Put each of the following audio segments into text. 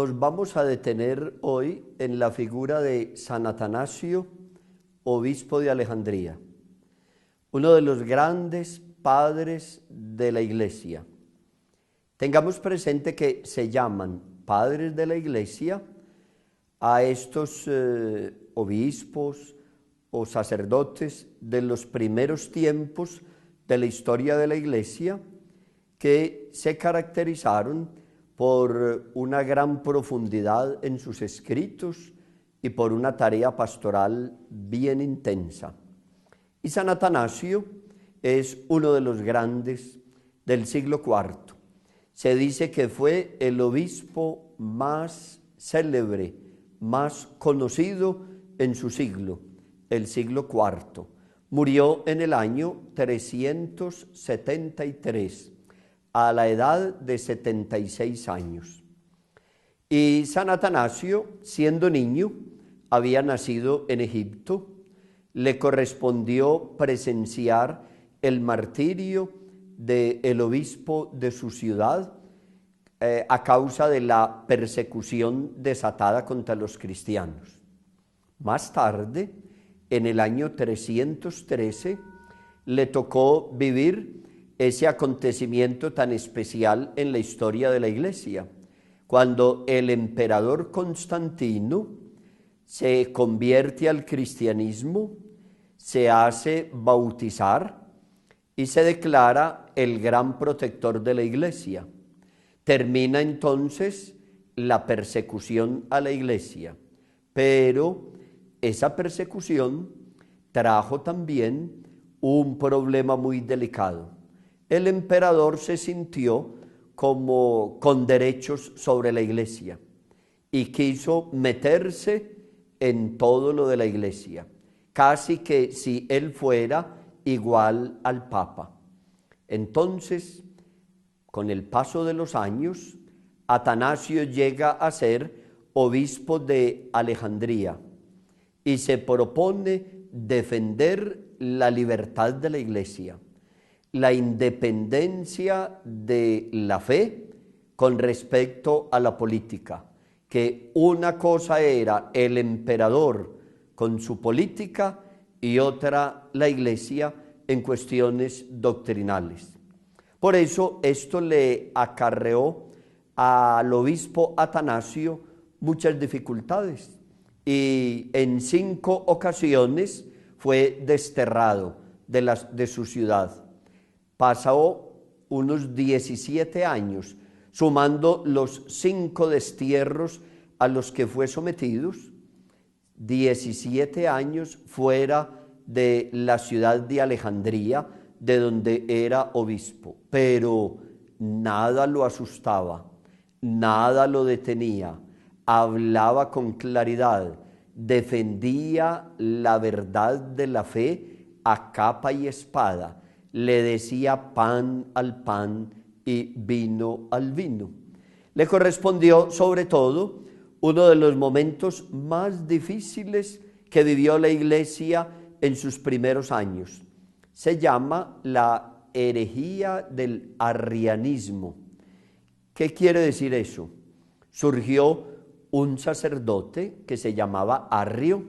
Nos vamos a detener hoy en la figura de San Atanasio, obispo de Alejandría, uno de los grandes padres de la Iglesia. Tengamos presente que se llaman padres de la Iglesia a estos obispos o sacerdotes de los primeros tiempos de la historia de la Iglesia, que se caracterizaron por una gran profundidad en sus escritos y por una tarea pastoral bien intensa. Y San Atanasio es uno de los grandes del siglo IV. Se dice que fue el obispo más célebre, más conocido en su siglo, el siglo IV. Murió en el año 373, a la edad de 76 años. Y San Atanasio, siendo niño, había nacido en Egipto. Le correspondió presenciar el martirio del obispo de su ciudad a causa de la persecución desatada contra los cristianos. Más tarde, en el año 313, le tocó vivir ese acontecimiento tan especial en la historia de la Iglesia, cuando el emperador Constantino se convierte al cristianismo, se hace bautizar y se declara el gran protector de la Iglesia. Termina entonces la persecución a la Iglesia, pero esa persecución trajo también un problema muy delicado. El emperador se sintió como con derechos sobre la Iglesia y quiso meterse en todo lo de la Iglesia, casi que si él fuera igual al Papa. Entonces, con el paso de los años, Atanasio llega a ser obispo de Alejandría y se propone defender la libertad de la Iglesia, la independencia de la fe con respecto a la política, que una cosa era el emperador con su política y otra la Iglesia en cuestiones doctrinales. Por eso esto le acarreó al obispo Atanasio muchas dificultades y en 5 ocasiones fue desterrado de su ciudad. Pasó unos 17 años, sumando los 5 destierros a los que fue sometidos, 17 años fuera de la ciudad de Alejandría, de donde era obispo, pero nada lo asustaba, nada lo detenía, hablaba con claridad, defendía la verdad de la fe a capa y espada, le decía pan al pan y vino al vino. Le correspondió sobre todo uno de los momentos más difíciles que vivió la Iglesia en sus primeros años. Se llama la herejía del arrianismo. ¿Qué quiere decir eso? Surgió un sacerdote que se llamaba Arrio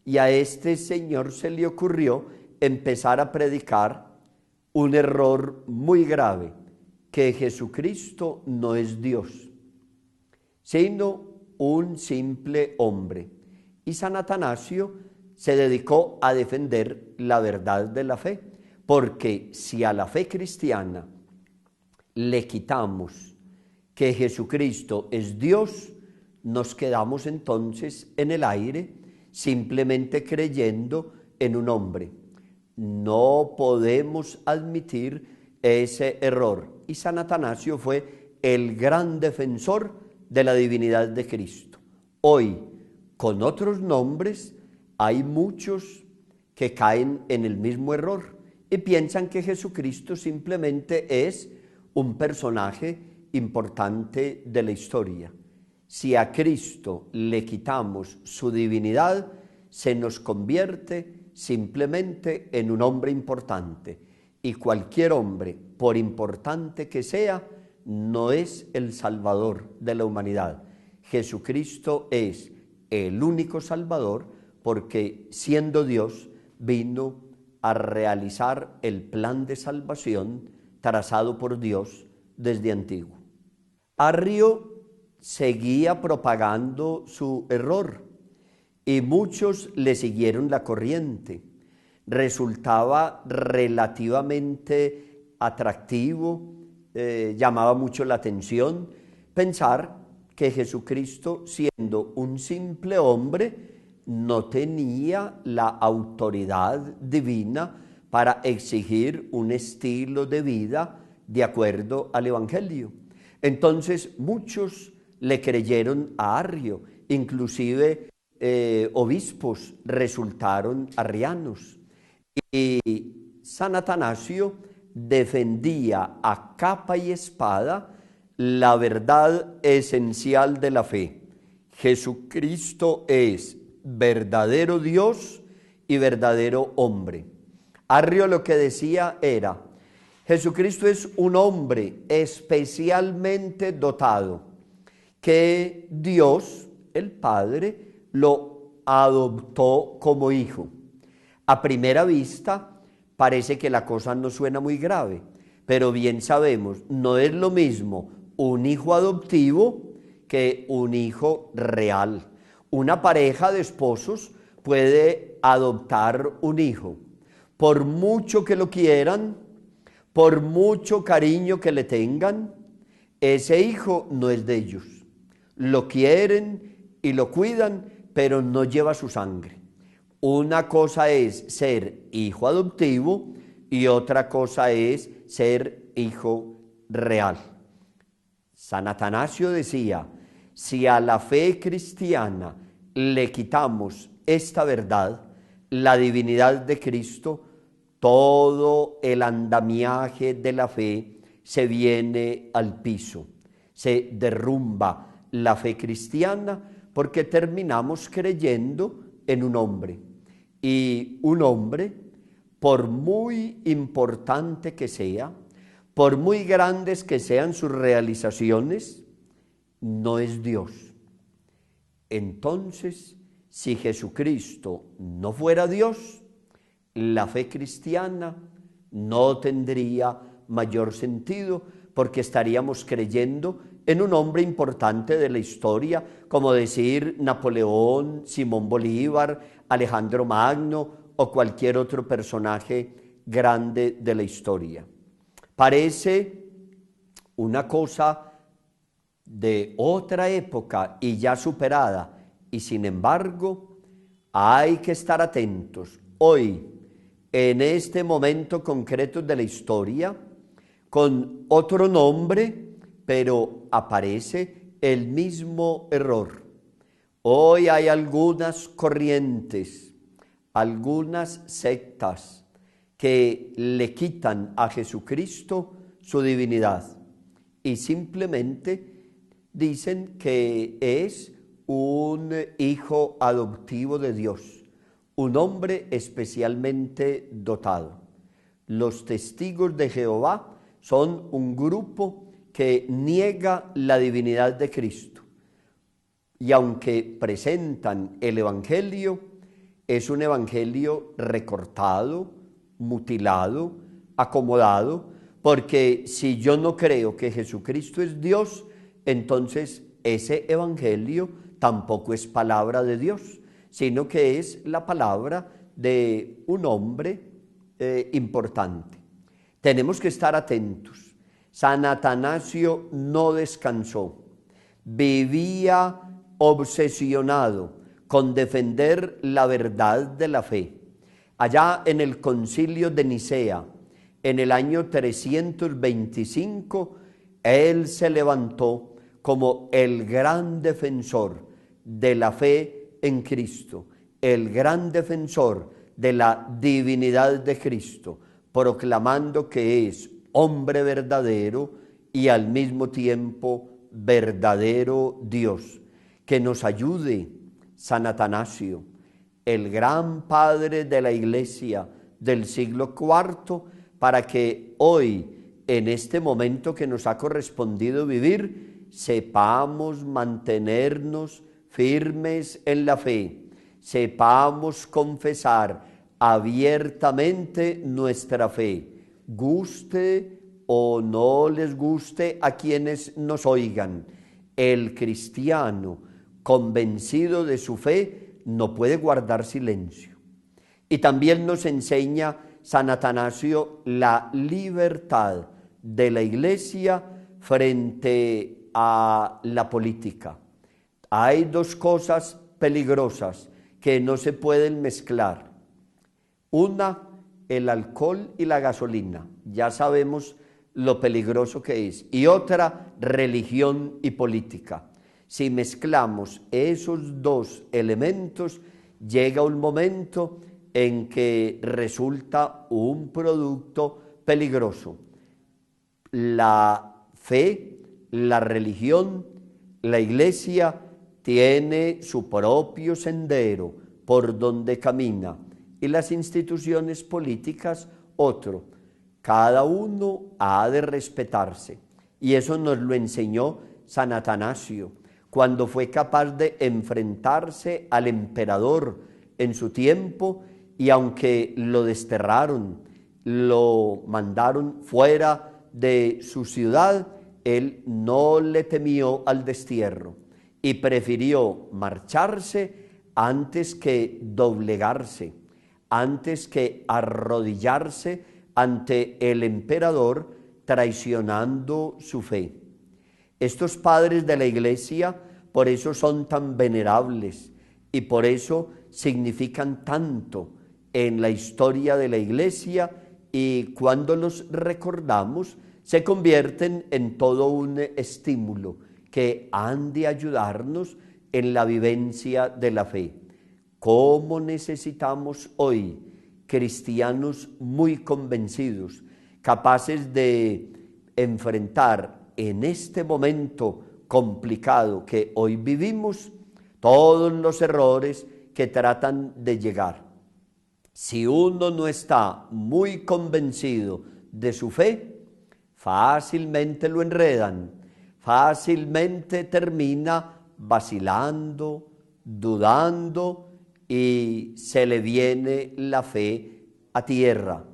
y a este señor se le ocurrió empezar a predicar un error muy grave, que Jesucristo no es Dios, sino un simple hombre. Y San Atanasio se dedicó a defender la verdad de la fe, porque si a la fe cristiana le quitamos que Jesucristo es Dios, nos quedamos entonces en el aire, simplemente creyendo en un hombre. No podemos admitir ese error. Y San Atanasio fue el gran defensor de la divinidad de Cristo. Hoy, con otros nombres, hay muchos que caen en el mismo error y piensan que Jesucristo simplemente es un personaje importante de la historia. Si a Cristo le quitamos su divinidad, se nos convierte simplemente en un hombre importante, y cualquier hombre, por importante que sea, no es el Salvador de la humanidad. Jesucristo es el único Salvador, porque siendo Dios vino a realizar el plan de salvación trazado por Dios desde antiguo. Arrio seguía propagando su error y muchos le siguieron la corriente. Resultaba relativamente atractivo, llamaba mucho la atención pensar que Jesucristo, siendo un simple hombre, no tenía la autoridad divina para exigir un estilo de vida de acuerdo al Evangelio. Entonces muchos le creyeron a Arrio, inclusive obispos resultaron arrianos. Y San Atanasio defendía a capa y espada la verdad esencial de la fe. Jesucristo es verdadero Dios y verdadero hombre. Arrio lo que decía era: Jesucristo es un hombre especialmente dotado, que Dios, el Padre, lo adoptó como hijo. A primera vista parece que la cosa no suena muy grave, pero bien sabemos, no es lo mismo un hijo adoptivo que un hijo real. Una pareja de esposos puede adoptar un hijo. Por mucho que lo quieran, por mucho cariño que le tengan, ese hijo no es de ellos. Lo quieren y lo cuidan, pero no lleva su sangre. Una cosa es ser hijo adoptivo y otra cosa es ser hijo real. San Atanasio decía: si a la fe cristiana le quitamos esta verdad, la divinidad de Cristo, todo el andamiaje de la fe se viene al piso, se derrumba la fe cristiana, porque terminamos creyendo en un hombre. Y un hombre, por muy importante que sea, por muy grandes que sean sus realizaciones, no es Dios. Entonces, si Jesucristo no fuera Dios, la fe cristiana no tendría mayor sentido, porque estaríamos creyendo en un hombre importante de la historia, como decir Napoleón, Simón Bolívar, Alejandro Magno o cualquier otro personaje grande de la historia. Parece una cosa de otra época y ya superada, y sin embargo hay que estar atentos hoy, en este momento concreto de la historia, con otro nombre, pero aparece el mismo error. Hoy hay algunas corrientes, algunas sectas que le quitan a Jesucristo su divinidad y simplemente dicen que es un hijo adoptivo de Dios, un hombre especialmente dotado. Los testigos de Jehová son un grupo que niega la divinidad de Cristo. Y aunque presentan el Evangelio, es un Evangelio recortado, mutilado, acomodado, porque si yo no creo que Jesucristo es Dios, entonces ese Evangelio tampoco es palabra de Dios, sino que es la palabra de un hombre importante. Tenemos que estar atentos. San Atanasio no descansó, vivía obsesionado con defender la verdad de la fe. Allá en el concilio de Nicea, en el año 325, él se levantó como el gran defensor de la fe en Cristo, el gran defensor de la divinidad de Cristo, proclamando que es hombre verdadero y al mismo tiempo verdadero Dios. Que nos ayude San Atanasio, el gran padre de la Iglesia del siglo IV, para que hoy, en este momento que nos ha correspondido vivir, sepamos mantenernos firmes en la fe, sepamos confesar abiertamente nuestra fe, guste o no les guste a quienes nos oigan. El cristiano convencido de su fe no puede guardar silencio. Y también nos enseña San Atanasio la libertad de la Iglesia frente a la política. Hay dos cosas peligrosas que no se pueden mezclar. Una, el alcohol y la gasolina. Ya sabemos lo peligroso que es. Y otra, religión y política. Si mezclamos esos dos elementos, llega un momento en que resulta un producto peligroso. La fe, la religión, la Iglesia tiene su propio sendero por donde camina y las instituciones políticas otro. Cada uno ha de respetarse y eso nos lo enseñó San Atanasio cuando fue capaz de enfrentarse al emperador en su tiempo y aunque lo desterraron, lo mandaron fuera de su ciudad, él no le temió al destierro y prefirió marcharse antes que doblegarse, antes que arrodillarse ante el emperador traicionando su fe. Estos padres de la Iglesia por eso son tan venerables y por eso significan tanto en la historia de la Iglesia y cuando los recordamos se convierten en todo un estímulo que han de ayudarnos en la vivencia de la fe. ¿Cómo necesitamos hoy cristianos muy convencidos, capaces de enfrentar en este momento complicado que hoy vivimos todos los errores que tratan de llegar? Si uno no está muy convencido de su fe, fácilmente lo enredan, fácilmente termina vacilando, dudando y se le viene la fe a tierra.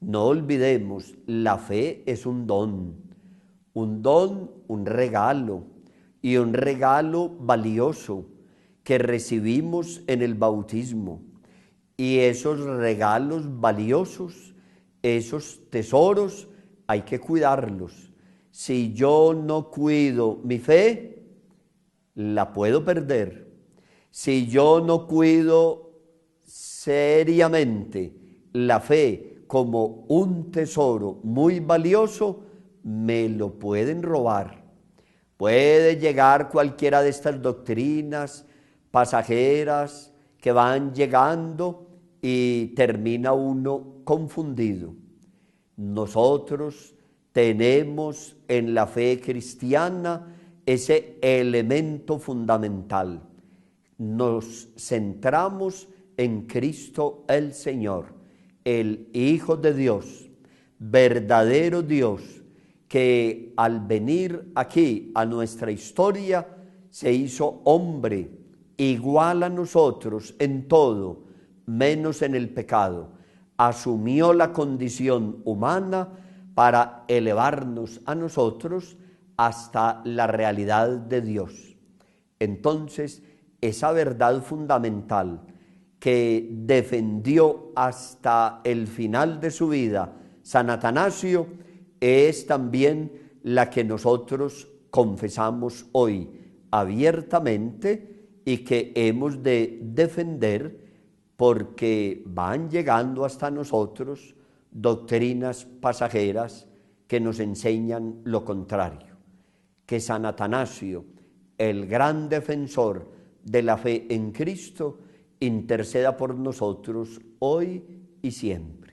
No olvidemos, la fe es un don, un regalo y un regalo valioso que recibimos en el bautismo. Y esos regalos valiosos, esos tesoros, hay que cuidarlos. Si yo no cuido mi fe, la puedo perder. Si yo no cuido seriamente la fe como un tesoro muy valioso, me lo pueden robar. Puede llegar cualquiera de estas doctrinas pasajeras que van llegando y termina uno confundido. Nosotros tenemos en la fe cristiana ese elemento fundamental. Nos centramos en Cristo el Señor, el Hijo de Dios, verdadero Dios, que al venir aquí a nuestra historia se hizo hombre, igual a nosotros en todo, menos en el pecado. Asumió la condición humana para elevarnos a nosotros hasta la realidad de Dios. Entonces, esa verdad fundamental que defendió hasta el final de su vida San Atanasio es también la que nosotros confesamos hoy abiertamente y que hemos de defender porque van llegando hasta nosotros doctrinas pasajeras que nos enseñan lo contrario. Que San Atanasio, el gran defensor de la fe en Cristo, interceda por nosotros hoy y siempre.